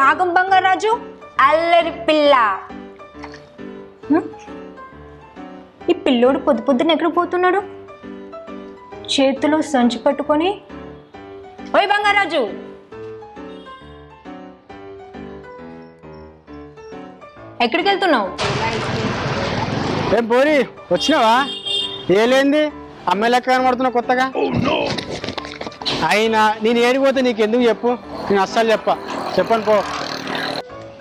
ఆగం బంగారాజు అల్లరి పిల్ల. ఈ పిల్లోడు పొద్దు పొద్దున ఎక్కడ పోతున్నాడు? చేతిలో సంచి పట్టుకొని, ఓయ్ బంగారాజు, ఎక్కడికి వెళ్తున్నావు? ఏం పోరి వచ్చినావా? ఏలేంది అమ్మాయి లెక్క కనబడుతున్నావు కొత్తగా? అయినా నేను ఏడిపోతే నీకు ఎందుకు చెప్పు? నేను అస్సలు చెప్పను పో.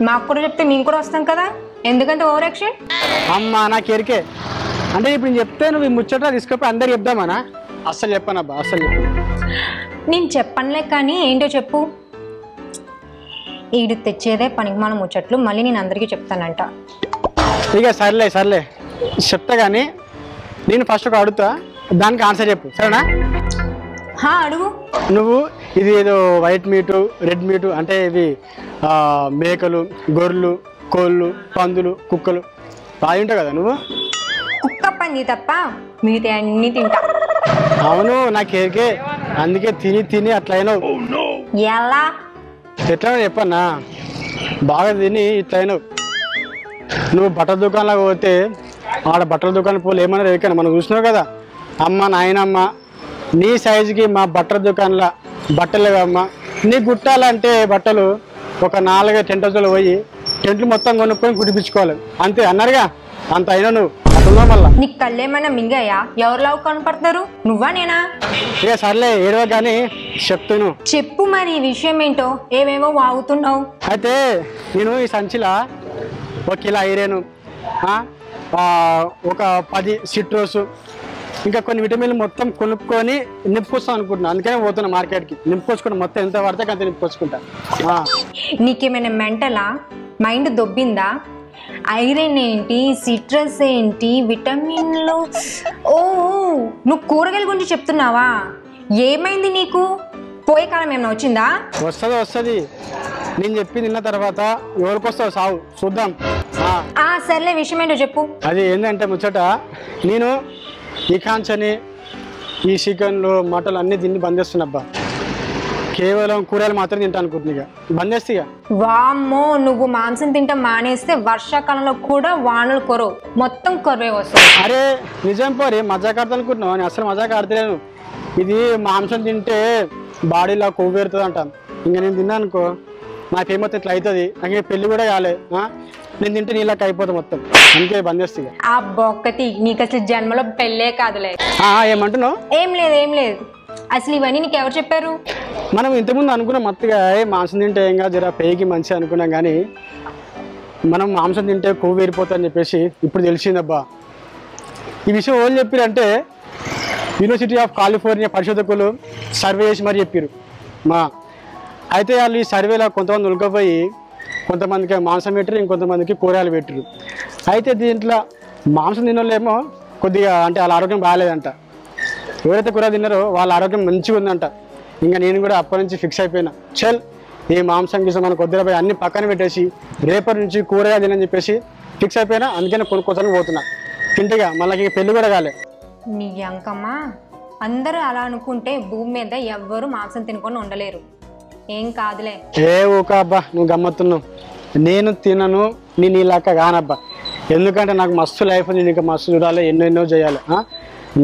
మాకు కూడా చెప్తే మేము కూడా వస్తాం కదా, ఎందుకంటే ఓవర్ యాక్షన్. అమ్మా నాకు ఎరికే అంటే ఇప్పుడు నేను చెప్తే నువ్వు ఈ ముచ్చట తీసుకపోయి అందరు చెప్దామనా? అస్సలు చెప్పనబ్బా, అస్సలు చెప్పను. నేను చెప్పనులే కానీ ఏంటో చెప్పు. ఈడు తెచ్చేదే పనికిమాల ముచ్చట్లు, మళ్ళీ నేను అందరికీ చెప్తానంట. ఇక సర్లే చెప్తా కానీ నేను ఫస్ట్ ఒక అడుగుతా, దానికి ఆన్సర్ చెప్పు సరేనా? అడుగు. నువ్వు ఇది ఏదో వైట్ మీటు రెడ్ మీటు అంటే ఇవి మేకలు, గొర్రెలు, కోళ్ళు, పందులు, కుక్కలు బాగా ఉంటావు కదా నువ్వు? కుక్క పంది తప్ప మిగతా అన్ని తింటా. అవును నాకు ఎరికే, అందుకే తిని అట్లా అయినావు. ఎలా ఎట్లా చెప్పన్నా, బాగా తిని ఇట్లా అయినావు. నువ్వు బట్టల దుకాణంలోకి పోతే ఆడ బట్టల దుకాణం పోలు ఏమన్నా ఎరికాను మనం చూసినావు కదా. అమ్మ నాయనమ్మ నీ సైజుకి మా బట్టల దుకాణంలో బట్టలు అమ్మ, నీ గుట్టాలంటే బట్టలు ఒక 4 టెంట్ హౌస్లో పోయి టెంట్లు మొత్తం కొనుక్కొని కుట్టిపించుకోవాలి అంతే అన్నారుగా. అంత అయినా నువ్వు అట్లా మళ్ళా నీకు కళ్ళేమన్నా మింగాయా? ఎవరిలాగా కనపడతారు, నువ్వా నేనా? ఇక సర్లే ఏడవ కానీ చెప్తాను. చెప్పు మరి ఈ విషయం ఏంటో, ఏమేమో వాగుతున్నావు. అయితే నేను ఈ సంచిలా 1 కిలో ఐరన్, ఒక 10 సిట్రోస్, ఇంకా కొన్ని విటమిన్లు మొత్తం కొనుక్కొని నింపుకొస్తాం అనుకుంటున్నాను. అందుకనే పోతున్నా మార్కెట్కి. నింపుకొచ్చుకుంటా మొత్తం ఎంత పడితే అంత నింపుకొచ్చుకుంటా. నీకేమైనా మెంటలా? మైండ్ దొబ్బిందా? ఐరన్ ఏంటి, సిట్రస్ ఏంటి, విటమిన్లు, ఓ నువ్వు కూరగాయల గురించి చెప్తున్నావా? ఏమైంది నీకు? పోయే కాలం ఏమైనా వచ్చిందా? వస్తుంది. నేను చెప్పింది విన్న తర్వాత ఎవరికి వస్తావు సావు చూద్దాం. సర్లే విషయం ఏంటో చెప్పు. అది ఏంటంటే ముచ్చట, నేను ఈ కాంచని ఈ చికెన్లు మటన్లు అన్నీ తిని బందేస్తున్నబ్బా. కేవలం కూరగాయలు మాత్రం తింటా అనుకుంటున్నా, బందేస్తే. వామ్మో, నువ్వు మాంసం తింటా మానేస్తే వర్షాకాలంలో కూడా వానలు కొరవు, మొత్తం కొరవే వస్తుంది. అరే నిజం పోరి, మజాక్ ఆడతా అనుకుంటున్నావు? నేను అసలు మజాక్ ఆడతలేను. ఇది మాంసం తింటే బాడీలో కొవ్వు పెడుతుంది అంటాను. ఇంకా నేను తిన్నా అనుకో నాకేమవుతుంది ఇట్లా అవుతుంది. నాకు పెళ్లి కూడా కాలేదు, నేను తింటే నీళ్ళకి అయిపోతా మొత్తం, అందుకే బందేస్తే. ఆ బొక్కతి, నీకు అసలు జన్మలో పెళ్ళే కాదులే. ఏమంటున్నావు? ఏం లేదు. అసలు ఇవన్నీ నీకు ఎవరు చెప్పారు? మనం ఇంతకుముందు అనుకున్నాం మత్తుగా మాంసం తింటే ఏం కాదు జర పేయికి మంచి అనుకున్నాం, కానీ మనం మాంసం తింటే కొవ్వు వేరిపోతా అని చెప్పేసి ఇప్పుడు తెలిసిందబ్బా. ఈ విషయం ఎవరు చెప్పారంటే యూనివర్సిటీ ఆఫ్ కాలిఫోర్నియా పరిశోధకులు సర్వే చేసి మరి చెప్పారు. అయితే వాళ్ళు ఈ సర్వేలో కొంతమంది ఉల్కపోయి కొంతమందికి మాంసం పెట్టారు, ఇంకొంతమందికి కూరగాయలు పెట్టారు. అయితే దీంట్లో మాంసం తినలేమో కొద్దిగా అంటే వాళ్ళ ఆరోగ్యం బాగాలేదంట. ఎవరైతే కూర తిన్నారో వాళ్ళ ఆరోగ్యం మంచిగా ఉందంట. ఇంకా నేను కూడా అప్పటి నుంచి ఫిక్స్ అయిపోయినా, చల్ ఈ మాంసం గీసం మనకు వద్దులపోయి అన్ని పక్కన పెట్టేసి రేపటి నుంచి కూరగాయలు తినని చెప్పేసి ఫిక్స్ అయిపోయినా. అందుకని కొనుక్కోసానికి పోతున్నా తింటగా, మళ్ళీ పెళ్ళి కూడా కాలే. నీ అంకమ్మ, అందరూ అలా అనుకుంటే భూమి మీద ఎవ్వరూ మాంసం తినకుండా ఉండలేరు. ఏం కాదులే. ఊక అబ్బా, నువ్వు గమ్మత్తున్నావు. నేను తినను, నేను ఇలాక కానబ్బా. ఎందుకంటే నాకు మస్తు లైఫ్ ఉంది, ఇంకా మస్తు చూడాలి, ఎన్నెన్నో చేయాలి.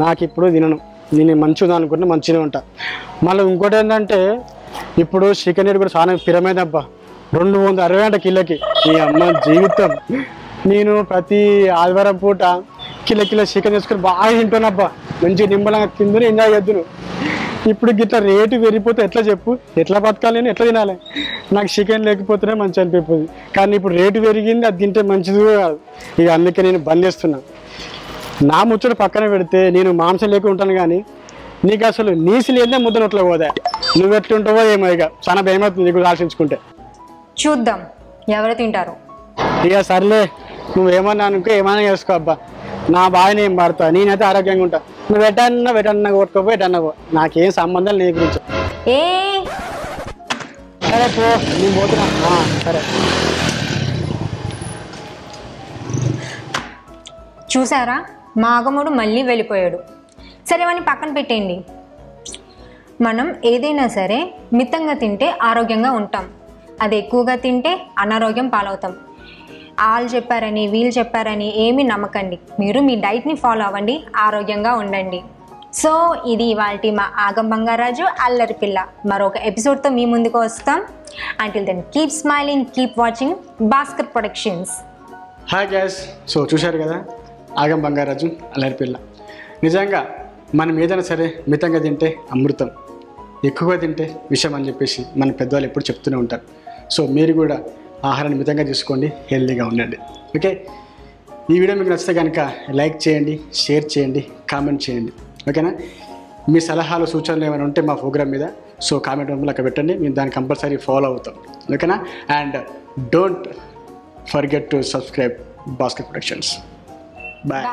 నాకు ఇప్పుడు తినను, నేను మంచిగా అనుకుంటే మంచిగా ఉంటా. మళ్ళీ ఇంకోటి ఏంటంటే ఇప్పుడు చికెన్ రేట్ కూడా చాలా పిరమైందబ్బా, 260 కిలోకి. ఈ అమ్మ జీవితం. నేను ప్రతి ఆదివారం పూట కిలో చికెన్ చేసుకొని బాగా తింటానబ్బా, మంచిగా నిమ్మలంగా తిందుని ఎంజాయ్ చేద్దును. ఇప్పుడు గిట్లా రేటు పెరిగిపోతే ఎట్లా చెప్పు? ఎట్లా బతకాలి, నేను ఎట్లా తినాలి? నాకు చికెన్ లేకపోతేనే మంచి అనిపిస్తుంది, కానీ ఇప్పుడు రేటు పెరిగింది, అది తింటే మంచిది కాదు. ఇక అందుకే నేను బంద్ చేస్తున్నా. నా ముచ్చట పక్కన పెడితే నేను మాంసం లేకుండా ఉంటాను, కానీ నీకు అసలు నీసి లేదే ముద్ద నోట్లో పోదా. నువ్వు ఎట్లుంటావో ఏమో, ఇక చాలా భయం అవుతుంది నీకు ఆలోచించుకుంటే. చూద్దాం ఎవరు తింటారు. ఇక సర్లే, నువ్వేమన్నా అనుకో, ఏమన్నా చేసుకో అబ్బా, నా బాగా ఏం పడతా, నేనైతే ఆరోగ్యంగా ఉంటా. నువ్వు వెటన్నా కొట్టుకోపో, ఎటన్నా పో, నాకేం సంబంధం నీ గురించి. సరే పో, నేను పోతున్నా. సరే. చూసారా, మాగముడు మళ్ళీ వెళ్ళిపోయాడు. సరే వాడిని పక్కన పెట్టేయండి. మనం ఏదైనా సరే మితంగా తింటే ఆరోగ్యంగా ఉంటాం. అది ఎక్కువగా తింటే అనారోగ్యం పాలవుతాం. వాళ్ళు చెప్పారని వీళ్ళు చెప్పారని ఏమీ నమ్మకండి. మీరు మీ డైట్ని ఫాలో అవ్వండి, ఆరోగ్యంగా ఉండండి. సో ఇది ఇవాల్టి మా ఆగం బంగారాజు అల్లరి పిల్ల. మరొక ఎపిసోడ్తో మీ ముందుకు వస్తాం. Until then keep smiling, keep watching Bhaskar Productions. Hi guys. So చూశారు కదా, ఆగం బంగారాజు అల్లరి పిల్ల. నిజంగా మనం ఏదైనా సరే మితంగా తింటే అమృతం, ఎక్కువగా తింటే విషం అని చెప్పేసి మన పెద్దవాళ్ళు ఎప్పుడు చెప్తూనే ఉంటారు. సో మీరు కూడా ఆహారాన్ని మితంగా తీసుకోండి, హెల్తీగా ఉండండి. ఓకే, ఈ వీడియో మీకు నచ్చితే కనుక లైక్ చేయండి, షేర్ చేయండి, కామెంట్ చేయండి. ఓకేనా? మీ సలహాలు సూచనలు ఏమైనా ఉంటే మా ప్రోగ్రామ్ మీద సో కామెంట్ రూమ్లో అక్కడ పెట్టండి, మేము దాన్ని కంపల్సరీ ఫాలో అవుతాం. ఓకేనా? And don't forget to subscribe Bhaskar Productions. Bye.